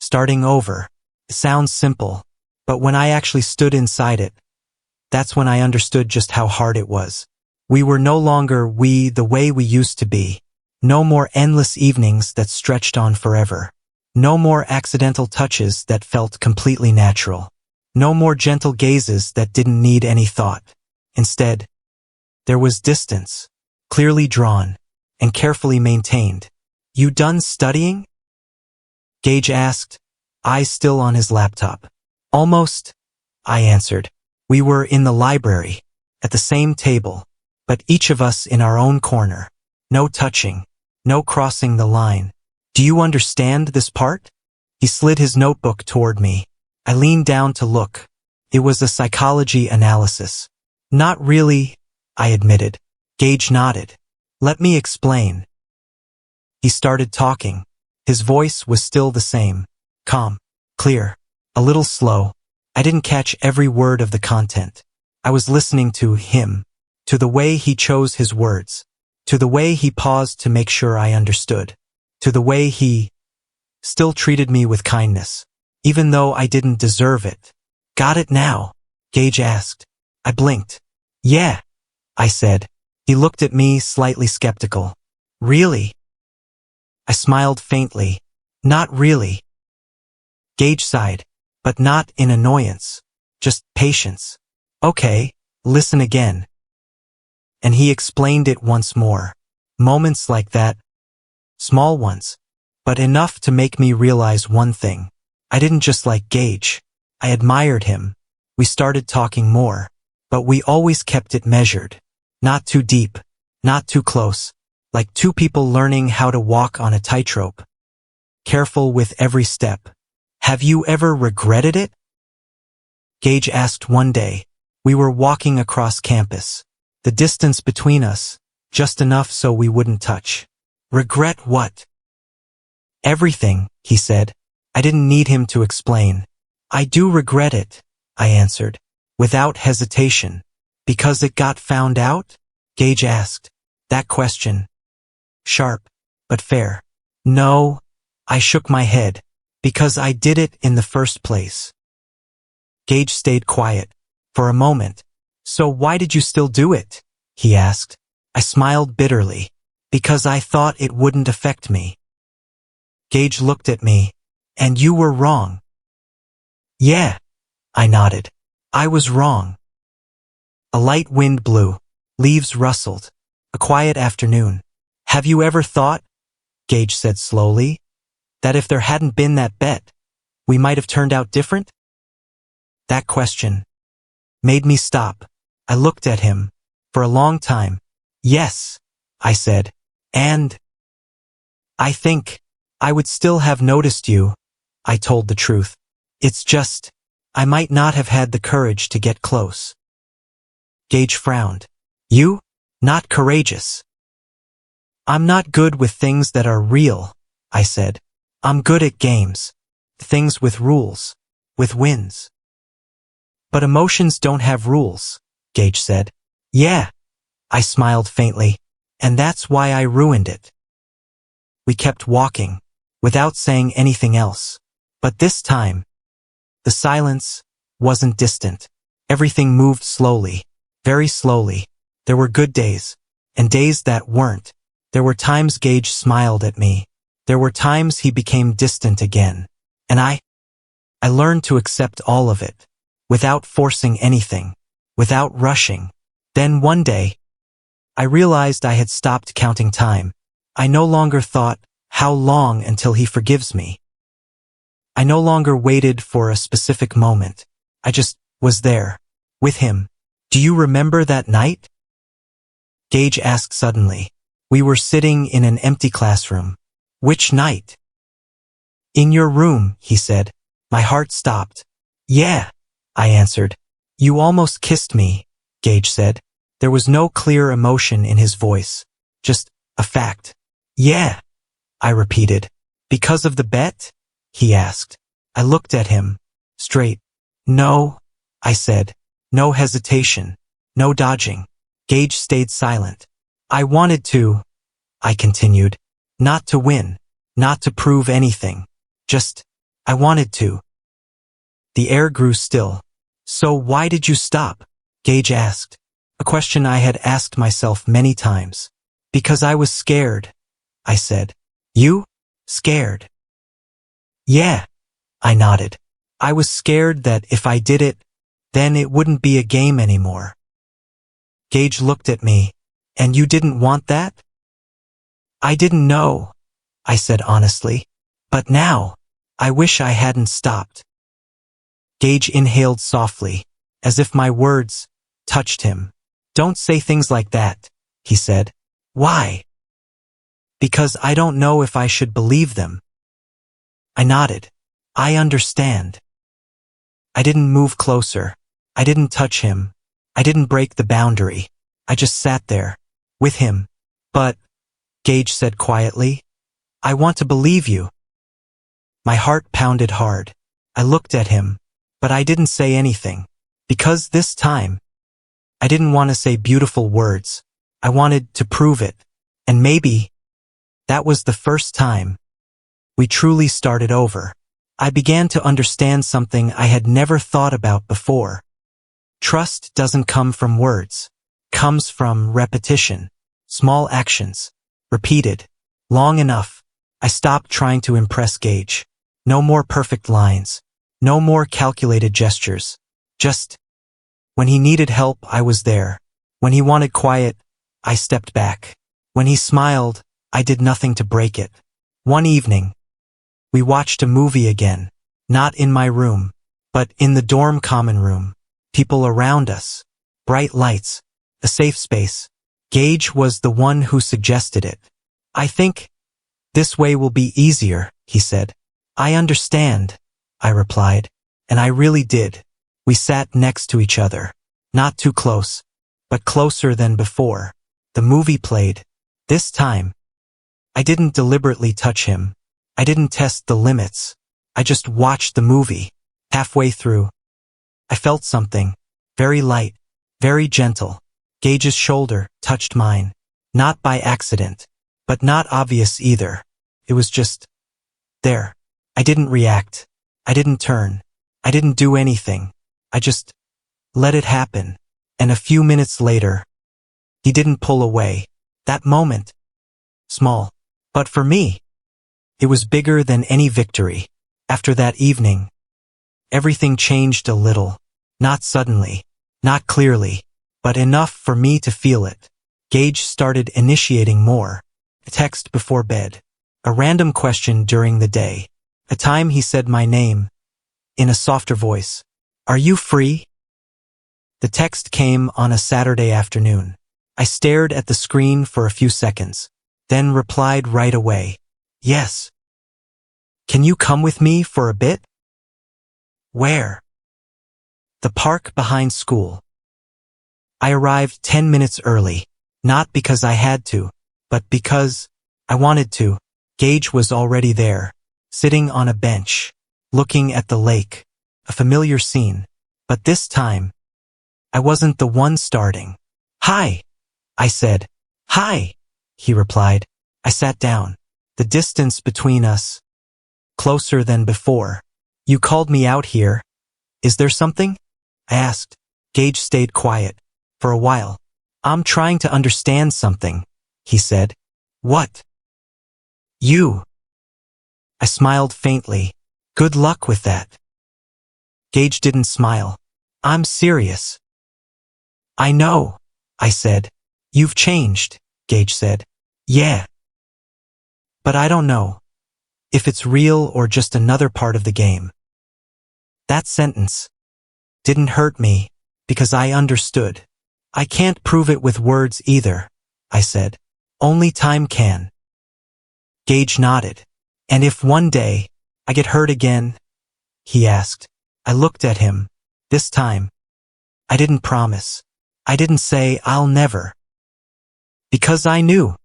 starting over. It sounds simple, but when I actually stood inside it, that's when I understood just how hard it was. We were no longer the way we used to be. No more endless evenings that stretched on forever. No more accidental touches that felt completely natural. No more gentle gazes that didn't need any thought. Instead, there was distance, clearly drawn, and carefully maintained. "You done studying?" Gage asked, eyes still on his laptop. "Almost," I answered. We were in the library, at the same table, but each of us in our own corner. No touching, no crossing the line. "Do you understand this part?" He slid his notebook toward me. I leaned down to look. It was a psychology analysis. "Not really," I admitted. Gage nodded. "Let me explain." He started talking. His voice was still the same. Calm, clear, a little slow. I didn't catch every word of the content. I was listening to him, to the way he chose his words, to the way he paused to make sure I understood, to the way he still treated me with kindness, even though I didn't deserve it. "Got it now?" Gage asked. I blinked. "Yeah," I said. He looked at me, slightly skeptical. "Really?" I smiled faintly. "Not really." Gage sighed, but not in annoyance, just patience. "Okay, listen again." And he explained it once more. Moments like that, small ones, but enough to make me realize one thing. I didn't just like Gage. I admired him. We started talking more, but we always kept it measured. Not too deep, not too close, like two people learning how to walk on a tightrope. Careful with every step. "Have you ever regretted it?" Gage asked one day. We were walking across campus. The distance between us, just enough so we wouldn't touch. "Regret what?" "Everything," he said. I didn't need him to explain. "I do regret it," I answered, without hesitation. "Because it got found out?" Gage asked. That question. Sharp, but fair. "No," I shook my head. "Because I did it in the first place." Gage stayed quiet for a moment. "So why did you still do it?" he asked. I smiled bitterly. "Because I thought it wouldn't affect me." Gage looked at me. "And you were wrong." "Yeah," I nodded. "I was wrong." A light wind blew. Leaves rustled. A quiet afternoon. "Have you ever thought," Gage said slowly, "that if there hadn't been that bet, we might have turned out different?" That question made me stop. I looked at him. For a long time. "Yes," I said. "And I think I would still have noticed you," I told the truth. "It's just, I might not have had the courage to get close." Gage frowned. "You? Not courageous." "I'm not good with things that are real," I said. "I'm good at games. Things with rules. With wins." "But emotions don't have rules," Gage said. "Yeah," I smiled faintly. "And that's why I ruined it." We kept walking, without saying anything else. But this time, the silence wasn't distant. Everything moved slowly, very slowly. There were good days, and days that weren't. There were times Gage smiled at me. There were times he became distant again. And I learned to accept all of it, without forcing anything, without rushing. Then one day, I realized I had stopped counting time. I no longer thought, how long until he forgives me? I no longer waited for a specific moment. I just was there, with him. "Do you remember that night?" Gage asked suddenly. We were sitting in an empty classroom. "Which night?" "In your room," he said. My heart stopped. "Yeah," I answered. "You almost kissed me," Gage said. There was no clear emotion in his voice, just a fact. "Yeah," I repeated. "Because of the bet?" he asked. I looked at him, straight. "No," I said. No hesitation, no dodging. Gage stayed silent. "I wanted to," I continued. "Not to win, not to prove anything. Just, I wanted to. The air grew still. So why did you stop? Gage asked. A question I had asked myself many times. Because I was scared, I said. You? Scared? Yeah, I nodded. I was scared that if I did it, then it wouldn't be a game anymore. Gage looked at me. And you didn't want that? I didn't know, I said honestly. But now, I wish I hadn't stopped. Gage inhaled softly, as if my words touched him. Don't say things like that, he said. Why? Because I don't know if I should believe them. I nodded. I understand. I didn't move closer. I didn't touch him. I didn't break the boundary. I just sat there, with him. But, Gage said quietly, I want to believe you. My heart pounded hard. I looked at him, but I didn't say anything. Because this time, I didn't want to say beautiful words. I wanted to prove it. And maybe, that was the first time we truly started over. I began to understand something I had never thought about before. Trust doesn't come from words. It comes from repetition. Small actions. Repeated. Long enough. I stopped trying to impress Gage. No more perfect lines. No more calculated gestures. Just, when he needed help, I was there. When he wanted quiet, I stepped back. When he smiled, I did nothing to break it. One evening, we watched a movie again. Not in my room, but in the dorm common room. People around us. Bright lights. A safe space. Gage was the one who suggested it. I think this way will be easier, he said. I understand, I replied. And I really did. We sat next to each other. Not too close, but closer than before. The movie played. This time, I didn't deliberately touch him. I didn't test the limits. I just watched the movie. Halfway through, I felt something. Very light. Very gentle. Gage's shoulder touched mine. Not by accident. But not obvious either. It was just there. I didn't react. I didn't turn. I didn't do anything. I just let it happen. And a few minutes later, he didn't pull away. That moment, small. But for me, it was bigger than any victory. After that evening, everything changed a little. Not suddenly, not clearly, but enough for me to feel it. Gage started initiating more. A text before bed. A random question during the day. A time he said my name, in a softer voice. Are you free? The text came on a Saturday afternoon. I stared at the screen for a few seconds, then replied right away. Yes. Can you come with me for a bit? Where? The park behind school. I arrived 10 minutes early, not because I had to, but because I wanted to. Gage was already there, sitting on a bench, looking at the lake, a familiar scene. But this time, I wasn't the one starting. Hi, I said. Hi, he replied. I sat down. The distance between us, closer than before. You called me out here. Is there something? I asked. Gage stayed quiet. For a while. I'm trying to understand something, he said. What? You. I smiled faintly. Good luck with that. Gage didn't smile. I'm serious. I know, I said. You've changed, Gage said. Yeah. But I don't know if it's real or just another part of the game. That sentence didn't hurt me because I understood. I can't prove it with words either, I said. Only time can. Gage nodded. And if one day I get hurt again? He asked. I looked at him. This time, I didn't promise. I didn't say I'll never. Because I knew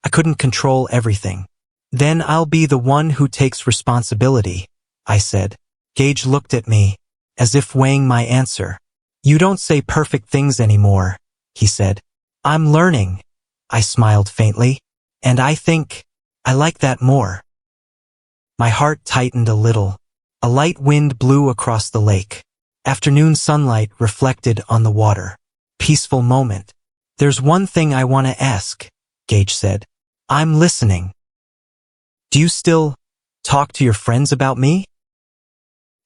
I couldn't control everything. Then I'll be the one who takes responsibility, I said. Gage looked at me, as if weighing my answer. You don't say perfect things anymore, he said. I'm learning. I smiled faintly. And I think I like that more. My heart tightened a little. A light wind blew across the lake. Afternoon sunlight reflected on the water. Peaceful moment. "There's one thing I want to ask," Gage said. "I'm listening. Do you still talk to your friends about me?"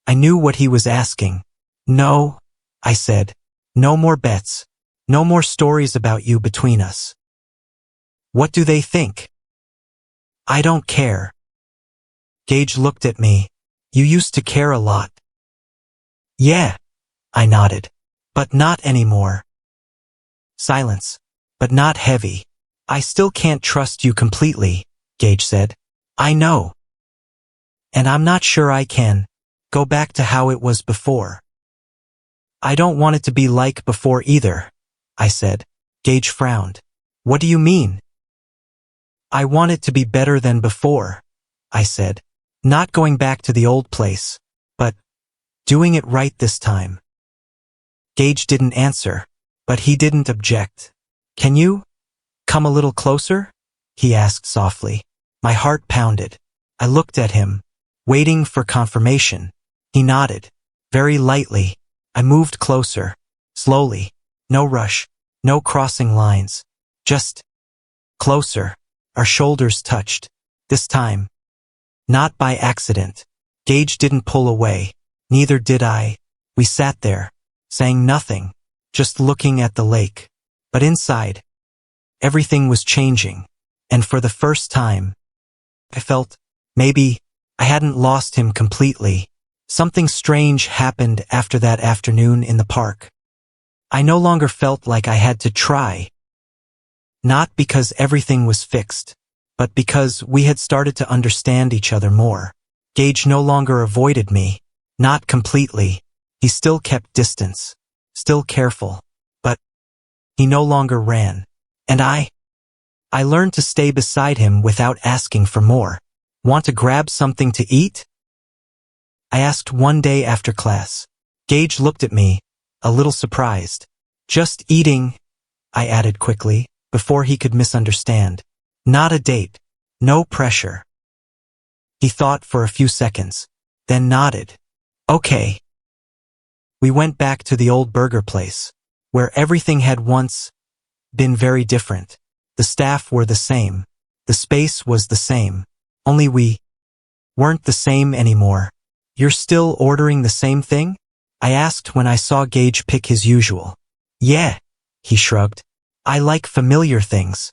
I knew what he was asking. "No," I said. "No more bets. No more stories about you between us." "What do they think?" "I don't care." Gage looked at me. "You used to care a lot." "Yeah," I nodded. "But not anymore." Silence. "But not heavy." "I still can't trust you completely," Gage said. "I know. And I'm not sure I can go back to how it was before." "I don't want it to be like before either," I said. Gage frowned. "What do you mean?" "I want it to be better than before," I said. "Not going back to the old place, but doing it right this time." Gage didn't answer, but he didn't object. "Can you come a little closer?" he asked softly. My heart pounded. I looked at him, waiting for confirmation. He nodded, very lightly. I moved closer, slowly. No rush, no crossing lines. Just closer. Our shoulders touched. This time, not by accident. Gage didn't pull away. Neither did I. We sat there, saying nothing, just looking at the lake. But inside, everything was changing. And for the first time, I felt maybe I hadn't lost him completely. Something strange happened after that afternoon in the park. I no longer felt like I had to try. Not because everything was fixed, but because we had started to understand each other more. Gage no longer avoided me. Not completely. He still kept distance, still careful, but he no longer ran. And I learned to stay beside him without asking for more. "Want to grab something to eat?" I asked one day after class. Gage looked at me, a little surprised. "Just eating," I added quickly, before he could misunderstand. "Not a date. No pressure." He thought for a few seconds, then nodded. "Okay." We went back to the old burger place, where everything had once been very different. The staff were the same. The space was the same. Only we weren't the same anymore. "You're still ordering the same thing?" I asked when I saw Gage pick his usual. "Yeah," he shrugged. "I like familiar things."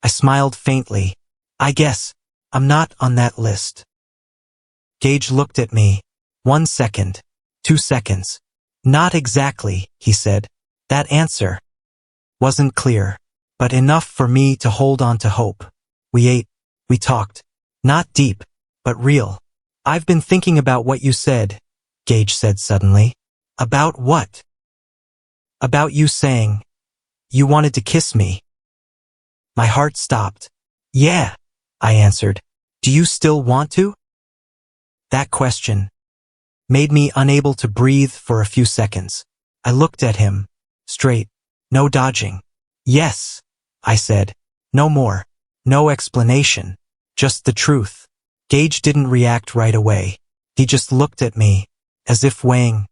I smiled faintly. "I guess I'm not on that list." Gage looked at me. 1 second. 2 seconds. "Not exactly," he said. That answer wasn't clear, but enough for me to hold on to hope. We ate. We talked. Not deep, but real. "I've been thinking about what you said," Gage said suddenly. "About what?" "About you saying you wanted to kiss me." My heart stopped. "Yeah," I answered. "Do you still want to?" That question made me unable to breathe for a few seconds. I looked at him, straight, no dodging. "Yes," I said. No more. No explanation. Just the truth. Gage didn't react right away. He just looked at me, as if weighing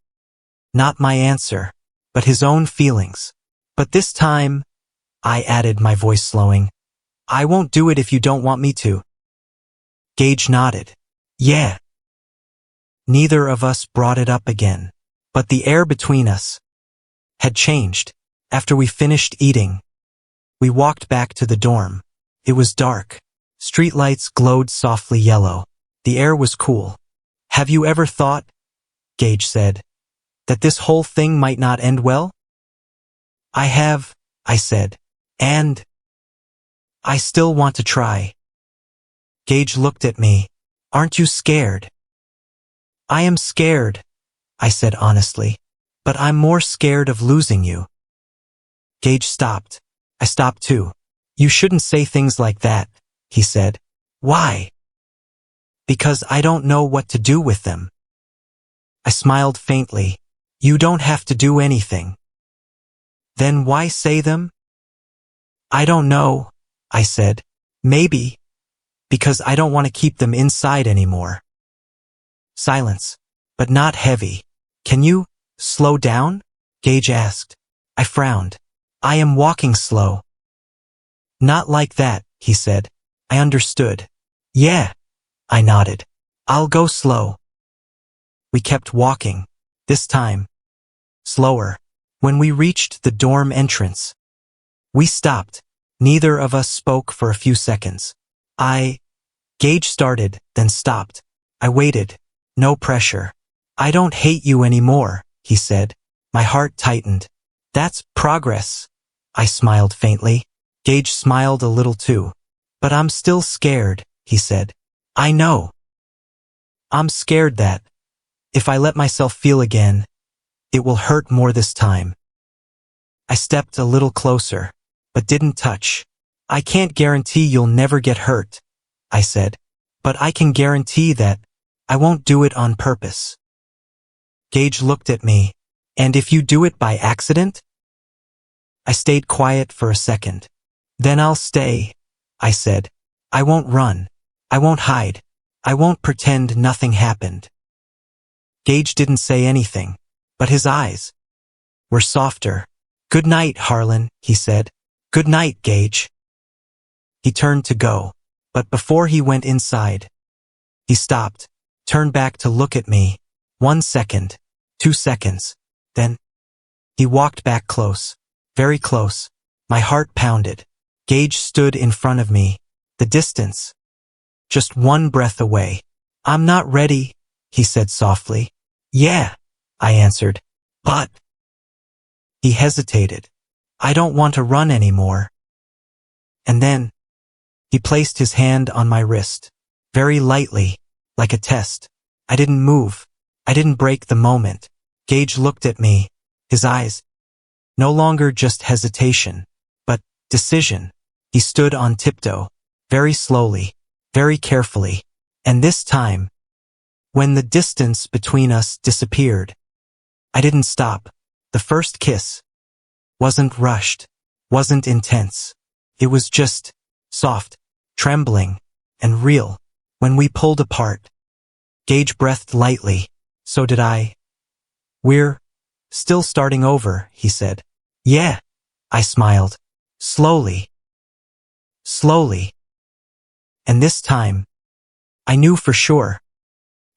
not my answer, but his own feelings. "But this time," I added, my voice slowing, "I won't do it if you don't want me to." Gage nodded. "Yeah." Neither of us brought it up again. But the air between us had changed. After we finished eating, we walked back to the dorm. It was dark. Streetlights glowed softly yellow. The air was cool. "Have you ever thought," Gage said, "that this whole thing might not end well?" "I have," I said. "And I still want to try." Gage looked at me. "Aren't you scared?" "I am scared," I said honestly. "But I'm more scared of losing you." Gage stopped. I stopped too. "You shouldn't say things like that," he said. "Why?" "Because I don't know what to do with them." I smiled faintly. "You don't have to do anything." "Then why say them?" "I don't know," I said. "Maybe because I don't want to keep them inside anymore." Silence. But not heavy. Can you slow down? Gage asked. I frowned. I am walking slow. Not like that, he said. I understood. Yeah. I nodded. I'll go slow. We kept walking. This time. Slower. When we reached the dorm entrance, we stopped. Neither of us spoke for a few seconds. Gage started, then stopped. I waited. No pressure. I don't hate you anymore, he said. My heart tightened. That's progress. I smiled faintly. Gage smiled a little too. But I'm still scared, he said. I know. I'm scared that, if I let myself feel again, it will hurt more this time. I stepped a little closer, but didn't touch. I can't guarantee you'll never get hurt, I said. But I can guarantee that I won't do it on purpose. Gage looked at me. And if you do it by accident? I stayed quiet for a second. Then I'll stay, I said. I won't run. I won't hide. I won't pretend nothing happened. Gage didn't say anything, but his eyes were softer. Good night, Harlan, he said. Good night, Gage. He turned to go, but before he went inside, he stopped, turned back to look at me. 1 second, 2 seconds. Then he walked back close, very close. My heart pounded. Gage stood in front of me, the distance, just one breath away. I'm not ready, he said softly. Yeah, I answered. But he hesitated. I don't want to run anymore. And then he placed his hand on my wrist, very lightly, like a test. I didn't move. I didn't break the moment. Gage looked at me, his eyes, no longer just hesitation, but decision. He stood on tiptoe, very slowly, very carefully. And this time, when the distance between us disappeared, I didn't stop. The first kiss wasn't rushed, wasn't intense. It was just soft, trembling, and real. When we pulled apart, Gage breathed lightly. So did I. We're still starting over, he said. Yeah, I smiled. Slowly. Slowly. And this time, I knew for sure.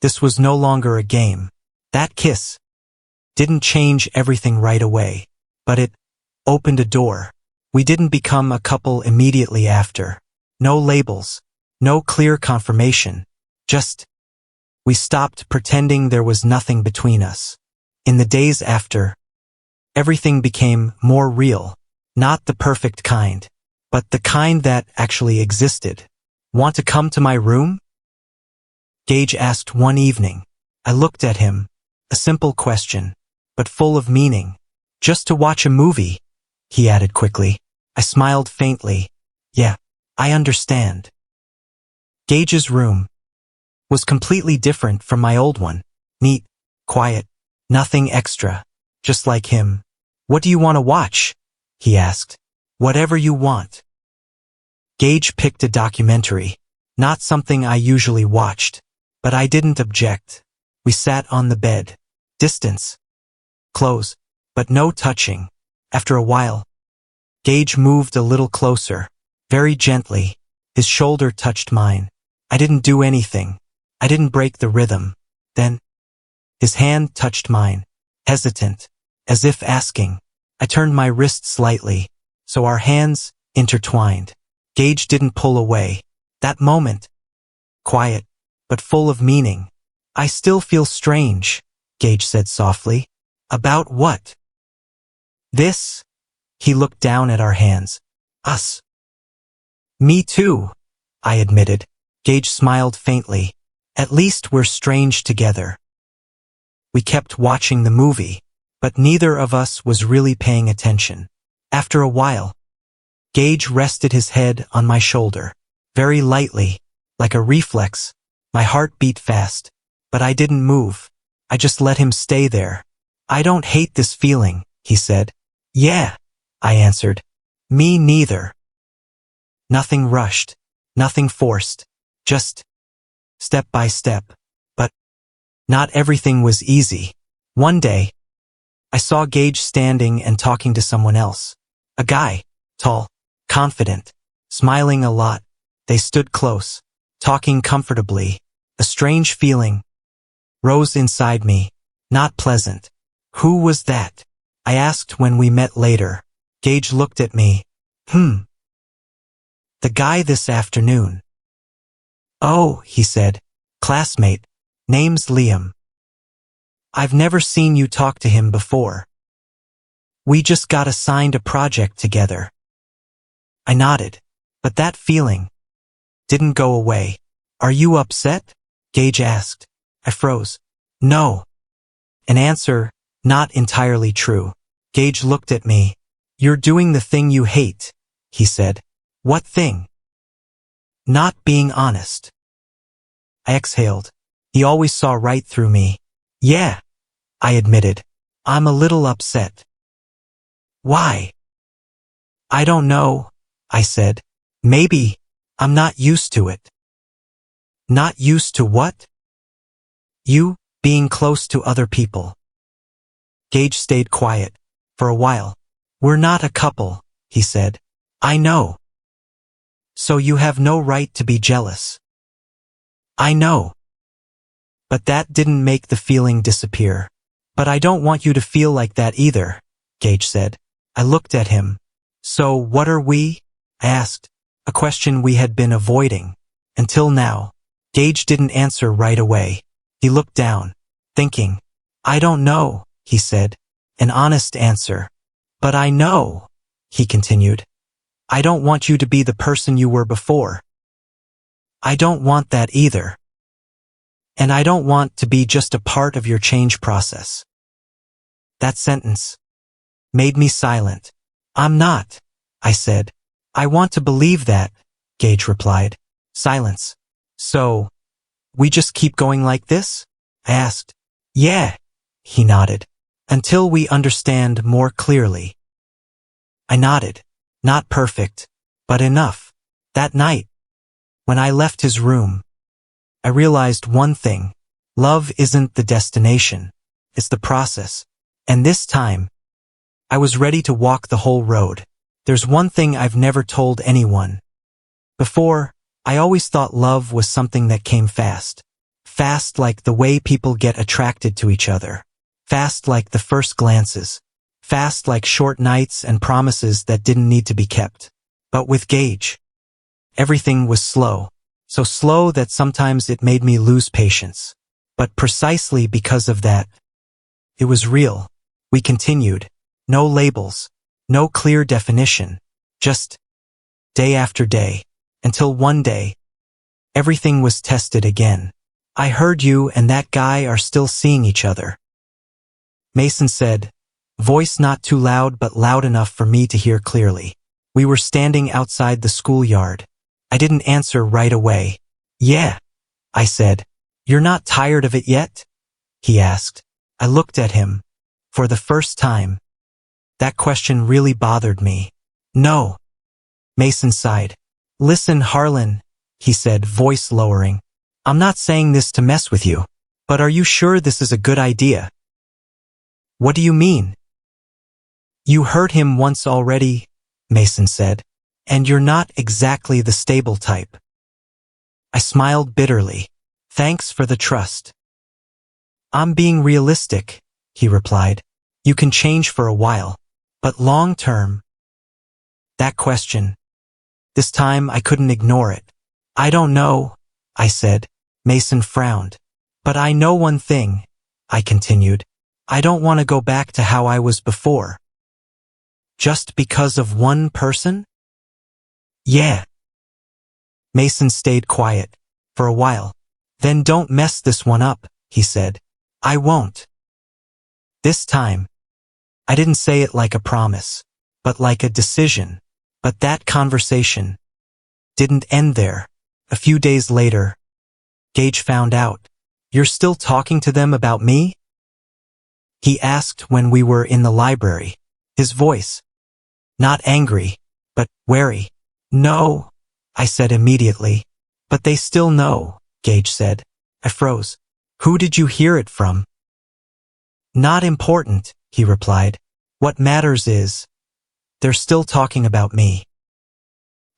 This was no longer a game. That kiss didn't change everything right away, but it opened a door. We didn't become a couple immediately after. No labels, no clear confirmation. Just, we stopped pretending there was nothing between us. In the days after, everything became more real. Not the perfect kind, but the kind that actually existed. Want to come to my room? Gage asked one evening. I looked at him. A simple question, but full of meaning. Just to watch a movie, he added quickly. I smiled faintly. Yeah, I understand. Gage's room was completely different from my old one. Neat, quiet, nothing extra, just like him. What do you want to watch? He asked. Whatever you want. Gage picked a documentary, not something I usually watched, but I didn't object. We sat on the bed. Distance. Close, but no touching. After a while, Gage moved a little closer, very gently. His shoulder touched mine. I didn't do anything. I didn't break the rhythm. Then, his hand touched mine, hesitant, as if asking. I turned my wrist slightly, so our hands intertwined. Gage didn't pull away. That moment, quiet, but full of meaning. I still feel strange, Gage said softly. About what? This? He looked down at our hands. Us. Me too, I admitted. Gage smiled faintly. At least we're strange together. We kept watching the movie, but neither of us was really paying attention. After a while, Gage rested his head on my shoulder, very lightly, like a reflex. My heart beat fast, but I didn't move. I just let him stay there. I don't hate this feeling, he said. Yeah, I answered. Me neither. Nothing rushed, nothing forced, just step by step. But Not everything was easy. One day, I saw Gage standing and talking to someone else. A guy, tall, confident, smiling a lot. They stood close, talking comfortably. A strange feeling rose inside me, not pleasant. Who was that? I asked when we met later. Gage looked at me. The guy this afternoon. Oh, he said. Classmate. Name's Liam. I've never seen you talk to him before. We just got assigned a project together. I nodded, but that feeling didn't go away. Are you upset? Gage asked. I froze. No. An answer not entirely true. Gage looked at me. You're doing the thing you hate, he said. What thing? Not being honest. I exhaled. He always saw right through me. Yeah, I admitted. I'm a little upset. Why? I don't know, I said. Maybe I'm not used to it. Not used to what? You being close to other people. Gage stayed quiet for a while. We're not a couple, he said. I know. So you have no right to be jealous. I know. But that didn't make the feeling disappear. But I don't want you to feel like that either, Gage said. I looked at him. So what are we? I asked, a question we had been avoiding. Until now. Gage didn't answer right away. He looked down, thinking. I don't know, he said. An honest answer. But I know, he continued. I don't want you to be the person you were before. I don't want that either. And I don't want to be just a part of your change process. That sentence made me silent. I'm not, I said. I want to believe that, Gage replied. Silence. So, we just keep going like this? I asked. Yeah, he nodded. Until we understand more clearly. I nodded. Not perfect, but enough. That night, when I left his room, I realized one thing. Love isn't the destination. It's the process. And this time, I was ready to walk the whole road. There's one thing I've never told anyone. Before, I always thought love was something that came fast. Fast like the way people get attracted to each other. Fast like the first glances. Fast like short nights and promises that didn't need to be kept. But with Gage, everything was slow. So slow that sometimes it made me lose patience. But precisely because of that, it was real. We continued. No labels. No clear definition. Just day after day. Until one day, everything was tested again. I heard you and that guy are still seeing each other. Mason said, voice not too loud but loud enough for me to hear clearly. We were standing outside the schoolyard. I didn't answer right away. Yeah, I said. You're not tired of it yet? He asked. I looked at him. For the first time. That question really bothered me. No. Mason sighed. Listen, Harlan, he said, voice lowering. I'm not saying this to mess with you. But are you sure this is a good idea? What do you mean? You hurt him once already, Mason said. And you're not exactly the stable type. I smiled bitterly. Thanks for the trust. I'm being realistic, he replied. You can change for a while, but long term. That question. This time I couldn't ignore it. I don't know, I said. Mason frowned. But I know one thing, I continued. I don't want to go back to how I was before. Just because of one person? Yeah. Mason stayed quiet for a while. Then don't mess this one up, he said. I won't. This time, I didn't say it like a promise, but like a decision. But that conversation didn't end there. A few days later, Gage found out. You're still talking to them about me? He asked when we were in the library. His voice. Not angry, but wary. No, I said immediately. But they still know, Gage said. I froze. Who did you hear it from? Not important, he replied. What matters is, they're still talking about me.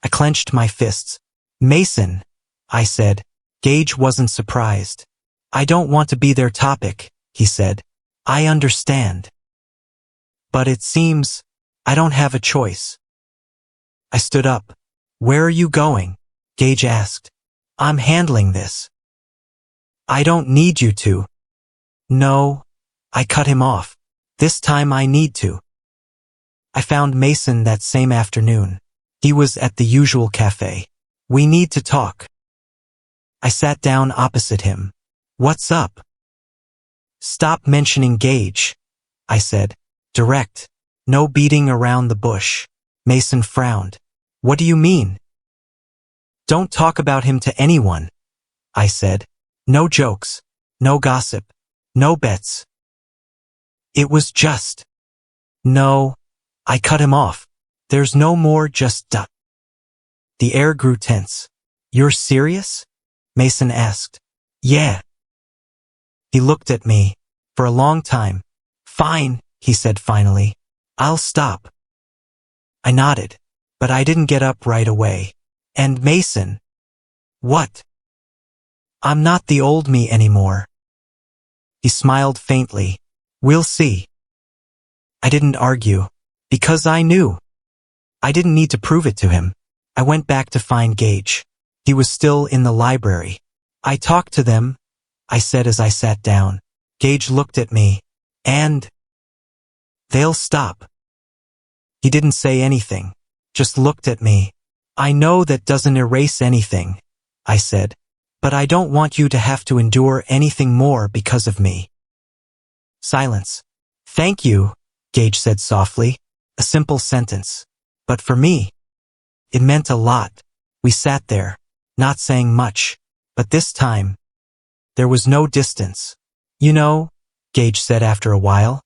I clenched my fists. Mason, I said. Gage wasn't surprised. I don't want to be their topic, he said. I understand. But it seems I don't have a choice. I stood up. Where are you going? Gage asked. I'm handling this. I don't need you to. No, I cut him off. This time I need to. I found Mason that same afternoon. He was at the usual cafe. We need to talk. I sat down opposite him. What's up? Stop mentioning Gage, I said. Direct. No beating around the bush. Mason frowned. What do you mean? Don't talk about him to anyone, I said. No jokes. No gossip. No bets. It was just. No, I cut him off. There's no more just duh. The air grew tense. You're serious? Mason asked. Yeah. He looked at me. For a long time. Fine, he said finally. I'll stop. I nodded. But I didn't get up right away. And Mason. What? I'm not the old me anymore. He smiled faintly. We'll see. I didn't argue. Because I knew. I didn't need to prove it to him. I went back to find Gage. He was still in the library. I talked to them, I said as I sat down. Gage looked at me. And they'll stop. He didn't say anything, just looked at me. I know that doesn't erase anything, I said. But I don't want you to have to endure anything more because of me. Silence. Thank you, Gage said softly. A simple sentence. But for me, it meant a lot. We sat there, not saying much. But this time, there was no distance. You know, Gage said after a while,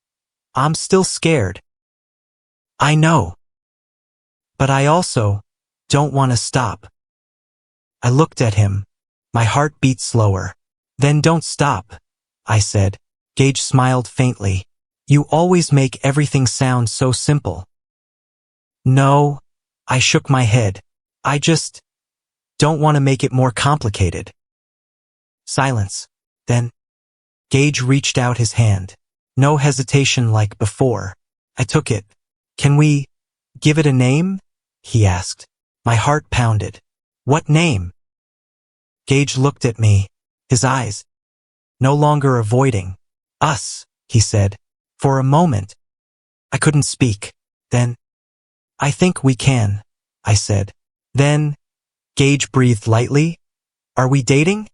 I'm still scared. I know. But I also don't want to stop. I looked at him. My heart beat slower. Then don't stop, I said. Gage smiled faintly. You always make everything sound so simple. No, I shook my head. I just don't want to make it more complicated. Silence. Then, Gage reached out his hand. No hesitation like before. I took it. Can we give it a name? He asked. My heart pounded. What name? Gage looked at me, his eyes no longer avoiding. Us, he said. For a moment, I couldn't speak. Then, I think we can, I said. Then, Gage breathed lightly. Are we dating?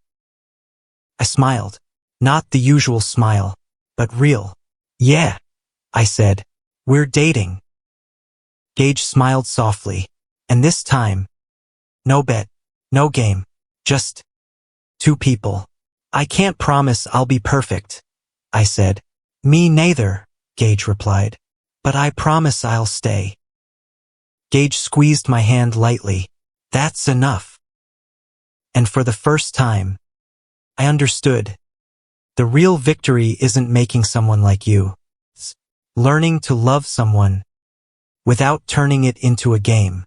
I smiled. Not the usual smile, but real. Yeah, I said. We're dating. Gage smiled softly. And this time, no bet, no game, just two people. I can't promise I'll be perfect, I said. Me neither, Gage replied. But I promise I'll stay. Gage squeezed my hand lightly. That's enough. And for the first time, I understood. The real victory isn't making someone like you. It's learning to love someone without turning it into a game.